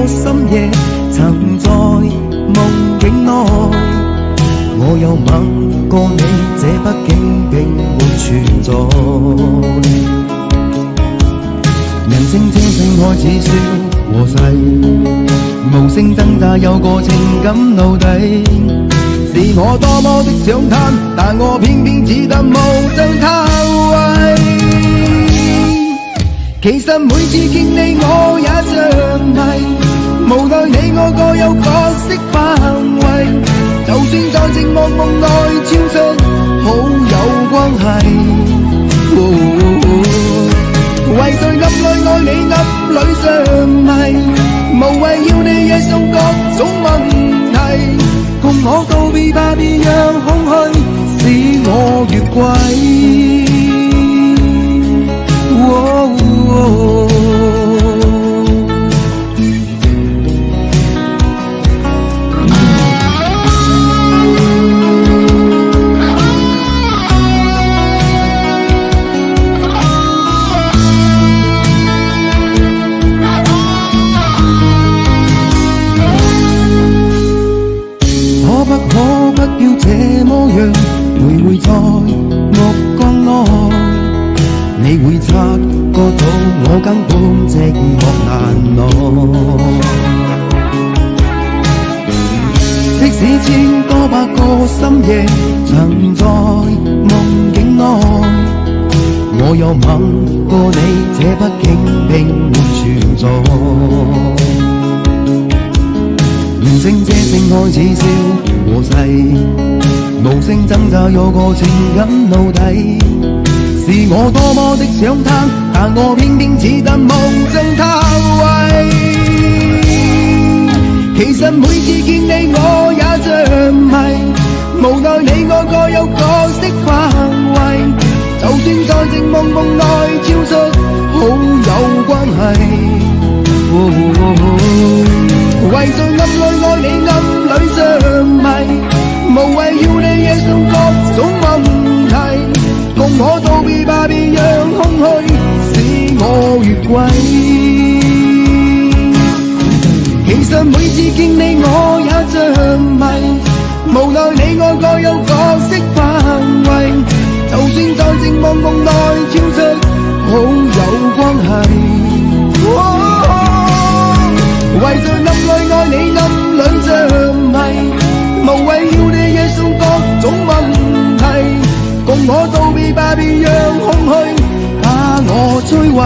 個深夜，曾在夢境內，我有吻過你，這畢竟並沒存在。人聲這聲開始說和諧，無聲掙扎有個情感奴隸，是我多麼的想貪，但我偏偏只得無盡偷慰。其實每次見你我也像迷，無奈你我各有角色範圍，就算在寂寞夢內超出好友關係。為誰暗裏愛你暗裏相迷，無謂要你惹上各種問題，共我告別吧，別讓空虛使我越軌。可不要這麼樣徘徊在目光內，你會察覺到我根本寂寞難耐。即使千多百個深夜曾在夢境內，我有吻過你，這畢竟並沒存在。人聲這聲開始笑和諧，無聲掙扎有個情感奴隸，是我多麼的想貪，但我偏偏只得無盡偷慰。其實每次見你我也像迷，無奈你我各有角色範圍，就算在寂寞夢內超出好友關係。為誰暗裏愛你暗裏相迷，無謂要你惹上各種問題，共我道別吧，別讓空虛使我越軌。其實每次見你我也像迷，無奈你我各有角色範圍，就算在寂寞夢內超出好友關係。為誰暗裏愛你暗裏像迷，無謂要你惹上各種問題，共我道別吧，別讓空虛把我摧毀。